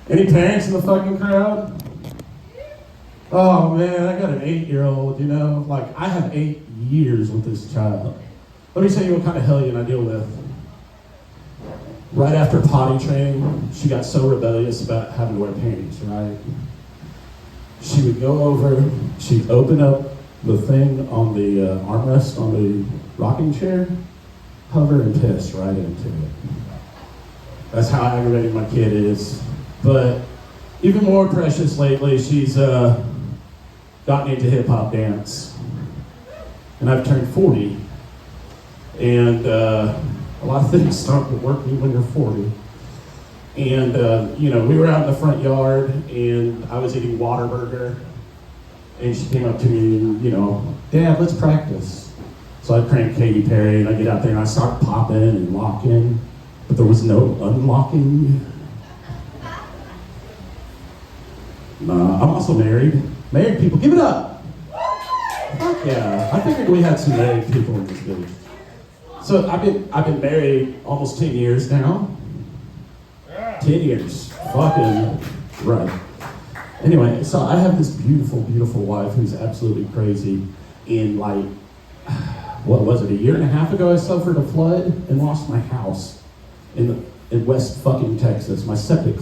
Any parents in the fucking crowd? Oh man, I got an 8-year-old, you know? Like, I have 8 years with this child. Let me tell you what kind of hellion I deal with. Right after potty training, she got so rebellious about having to wear panties, right? She would go over, she'd open up the thing on the armrest on the rocking chair, hover and piss right into it. That's how aggravating my kid is. But even more precious lately, she's gotten into hip-hop dance. And I've turned 40. And a lot of things start to work when you're 40. And, you know, we were out in the front yard, and I was eating Whataburger. And she came up to me and, you know, Dad, let's practice. So I crank Katy Perry, and I get out there, and I start popping and locking. But there was no unlocking. Nah, I'm also married. Married people, give it up! Fuck yeah, I figured we had some married people in this village. So I've been married almost 10 years now. 10 years, fucking right. Anyway, so I have this beautiful, beautiful wife who's absolutely crazy. In like, what was it, a year and a half ago I suffered a flood and lost my house in West fucking Texas. My septic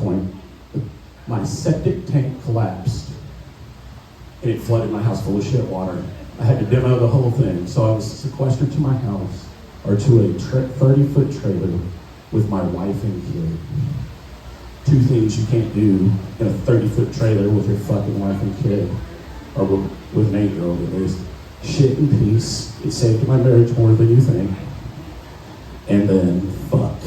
tank collapsed. And it flooded my house full of shit water. I had to demo the whole thing. So I was sequestered to my house, or to a 30-foot trailer with my wife and kid. Two things you can't do in a 30-foot trailer with your fucking wife and kid, or with an 8-year-old at least. Shit in peace. It saved my marriage more than you think. And then, fuck.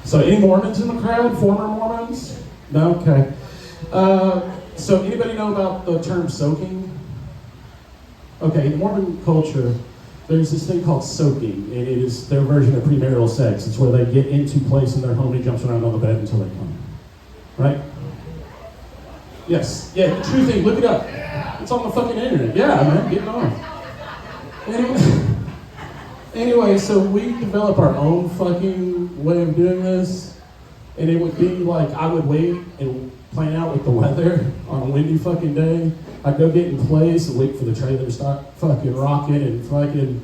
So any Mormons in the crowd? Former Mormons? No? Okay. So anybody know about the term soaking? Okay, in Mormon culture, there's this thing called soaking, and it is their version of premarital sex. It's where they get into place in their home and he jumps around on the bed until they come. Right? Yes. Yeah, the true thing. Look it up. It's on the fucking internet. Yeah, man, get it on. Anyway, so we develop our own fucking way of doing this, and it would be like I would wait and plan out with the weather on a windy fucking day. I'd go get in place and wait for the trailer to start fucking rocking and fucking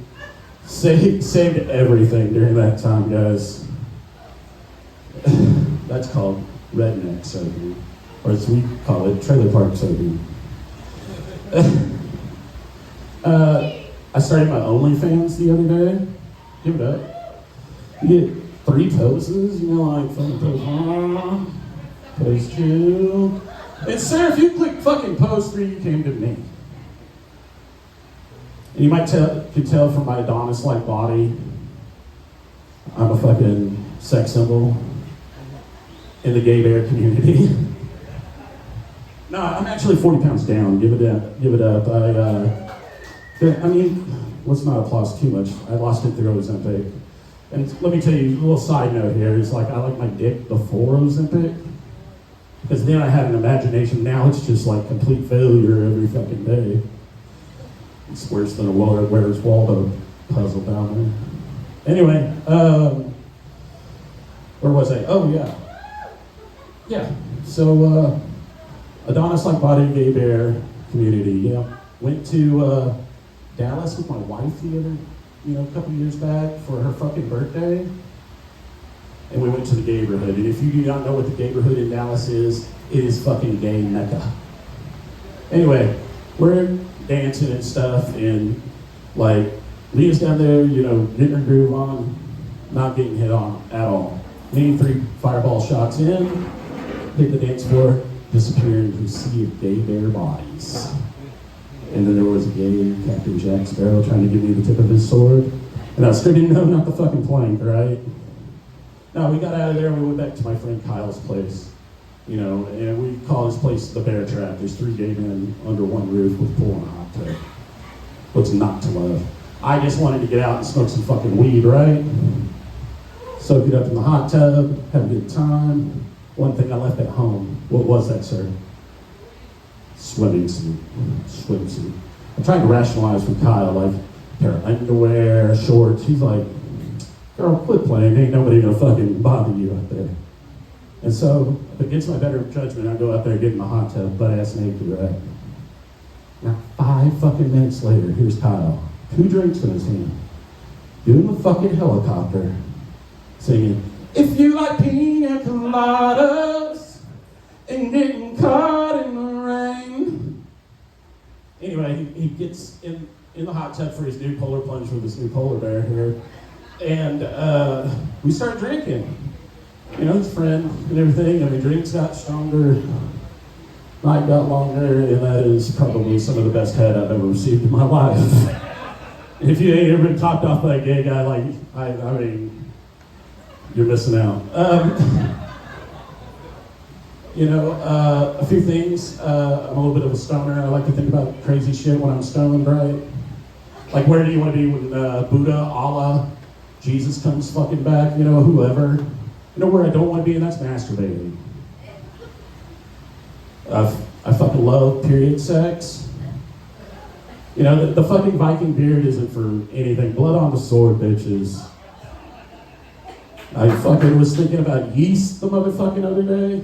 saved everything during that time, guys. That's called redneck soaking, or as we call it, trailer park soaking. I started my OnlyFans the other day. Give it up. You get 3 poses, you know, like fucking pose 1, pose 2. And sir, if you click fucking pose 3, you came to me. And you could tell from my Adonis-like body, I'm a fucking sex symbol in the gay bear community. No, I'm actually 40 pounds down. Give it up. I mean, let's not applaud too much. I lost it through Ozempic. And let me tell you, a little side note here is like I like my dick before Ozempic. Because then I had an imagination. Now it's just like complete failure every fucking day. It's worse than a Where's Waldo puzzle down there. Anyway, where was I? Oh, yeah. Yeah, so Adonis-like body, gay bear community, yeah. Went to Dallas with my wife a couple years back for her fucking birthday. And we went to the gayborhood. And if you do not know what the gayborhood in Dallas is, it is fucking gay mecca. Anyway, we're dancing and stuff, and like, Leah's down there, getting her groove on, not getting hit on at all. Me, 3 fireball shots in, hit the dance floor, disappeared into a sea of gay bear bodies. And then there was a gay Captain Jack Sparrow trying to give me the tip of his sword. And I was screaming, no, not the fucking plank, right? No, we got out of there and we went back to my friend Kyle's place. And we call this place the Bear Trap. There's 3 gay men under one roof with a pool and a hot tub. What's not to love? I just wanted to get out and smoke some fucking weed, right? Soak it up in the hot tub, have a good time. One thing I left at home. What was that, sir? Swimsuit. I'm trying to rationalize with Kyle, like, a pair of underwear, shorts. He's like, girl, quit playing. Ain't nobody gonna fucking bother you out there. And so, against my better judgment, I go out there and get in my hot tub, butt-ass naked, right? Now, 5 fucking minutes later, here's Kyle. 2 drinks in his hand. Doing the fucking helicopter. Singing, if you like pina coladas and getting caught in the rain. Anyway, he gets in the hot tub for his new polar plunge with this new polar bear here. And we start drinking. You know, his friend and everything. I mean, drinks got stronger, night got longer, and that is probably some of the best head I've ever received in my life. And if you ain't ever been topped off by a gay guy, like, I mean, you're missing out. You know, a few things. I'm a little bit of a stoner. I like to think about crazy shit when I'm stoned, right? Like, where do you want to be when Buddha, Allah, Jesus comes fucking back, you know, whoever. You know where I don't want to be, and that's masturbating. I fucking love period sex. You know, the fucking Viking beard isn't for anything. Blood on the sword, bitches. I fucking was thinking about yeast the motherfucking other day.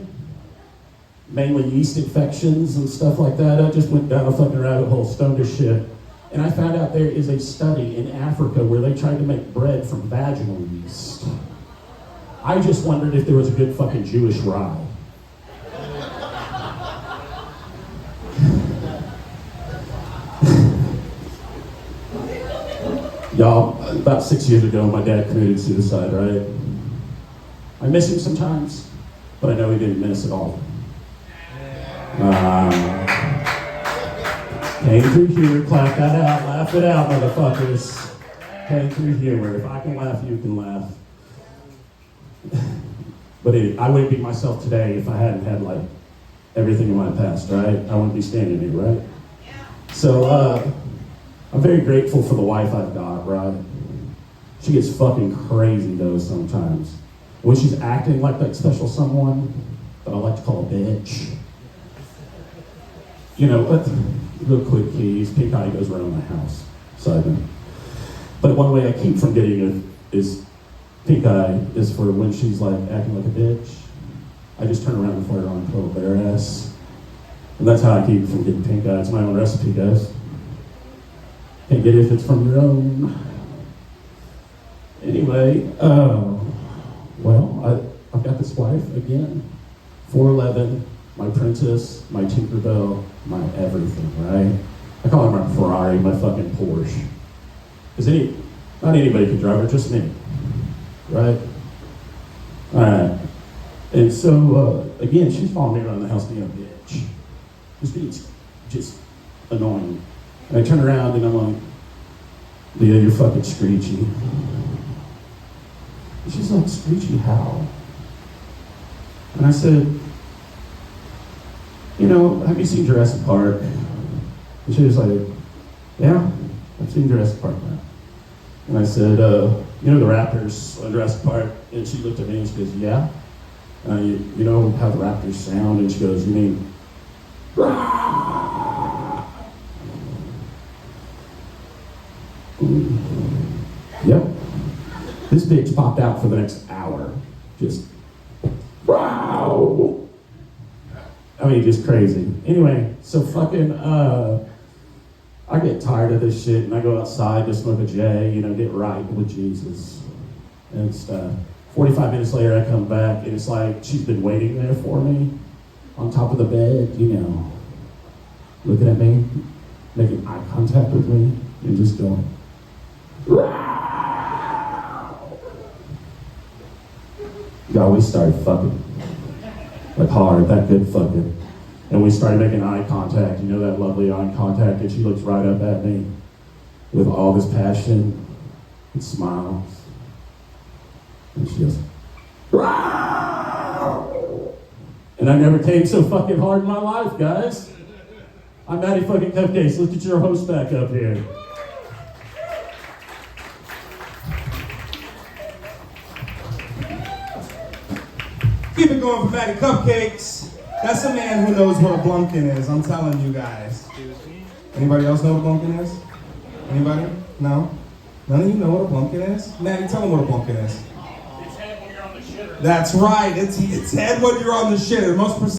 Mainly yeast infections and stuff like that. I just went down a fucking rabbit hole, stoned as shit. And I found out there is a study in Africa where they tried to make bread from vaginal yeast. I just wondered if there was a good fucking Jewish rye. Y'all, about 6 years ago, my dad committed suicide, right? I miss him sometimes, but I know he didn't miss at all. Came through here, clap that out, laugh it out, motherfuckers. Came through humor. If I can laugh, you can laugh. But I wouldn't be myself today if I hadn't had, like, everything in my past, right? I wouldn't be standing here, right? So, I'm very grateful for the wife I've got, right? She gets fucking crazy, though, sometimes. When she's acting like that special someone that I like to call a bitch. You know, real quick, please. Pink eye goes around my house. Side note. But one way I keep from getting it is pink eye is for when she's like acting like a bitch. I just turn around and fire on a total bare ass. And that's how I keep from getting pink eye. It's my own recipe, guys. Can't get it if it's from your own. Anyway, well, I've got this wife again. 4'11", my princess, my Tinkerbell, my everything, right? I call her my Ferrari, my fucking Porsche. Because not anybody can drive her, just me, right? Alright. And so, again, she's following me around the house being a bitch. Just annoying. And I turn around and I'm like, Leah, you're fucking screechy. And she's like, screechy how? And I said, you know, have you seen Jurassic Park? And she was like, yeah, I've seen Jurassic Park now. And I said, you know the raptors on Jurassic Park? And she looked at me and she goes, yeah. You know how the raptors sound? And she goes, you mean, Rah! Yep. This bitch popped out for the next hour. Just, wow. I mean, just crazy. Anyway, so fucking, I get tired of this shit and I go outside to smoke a J, you know, get right with Jesus and stuff. 45 minutes later, I come back and it's like she's been waiting there for me on top of the bed, you know, looking at me, making eye contact with me, and just going, God, we started fucking, like hard, that good fucking. And we started making eye contact, you know, that lovely eye contact, and she looks right up at me with all this passion and smiles. And she goes, Rawr! And I never came so fucking hard in my life, guys. I'm Matty fucking Cupcakes. Let's get your host back up here. Keep it going for Matty Cupcakes. That's a man who knows what a blumpkin is, I'm telling you guys. Anybody else know what a blumpkin is? Anybody? No? None of you know what a blumpkin is? Matty, tell them what a blumpkin is. It's head when you're on the shitter. That's right. It's head when you're on the shitter. Most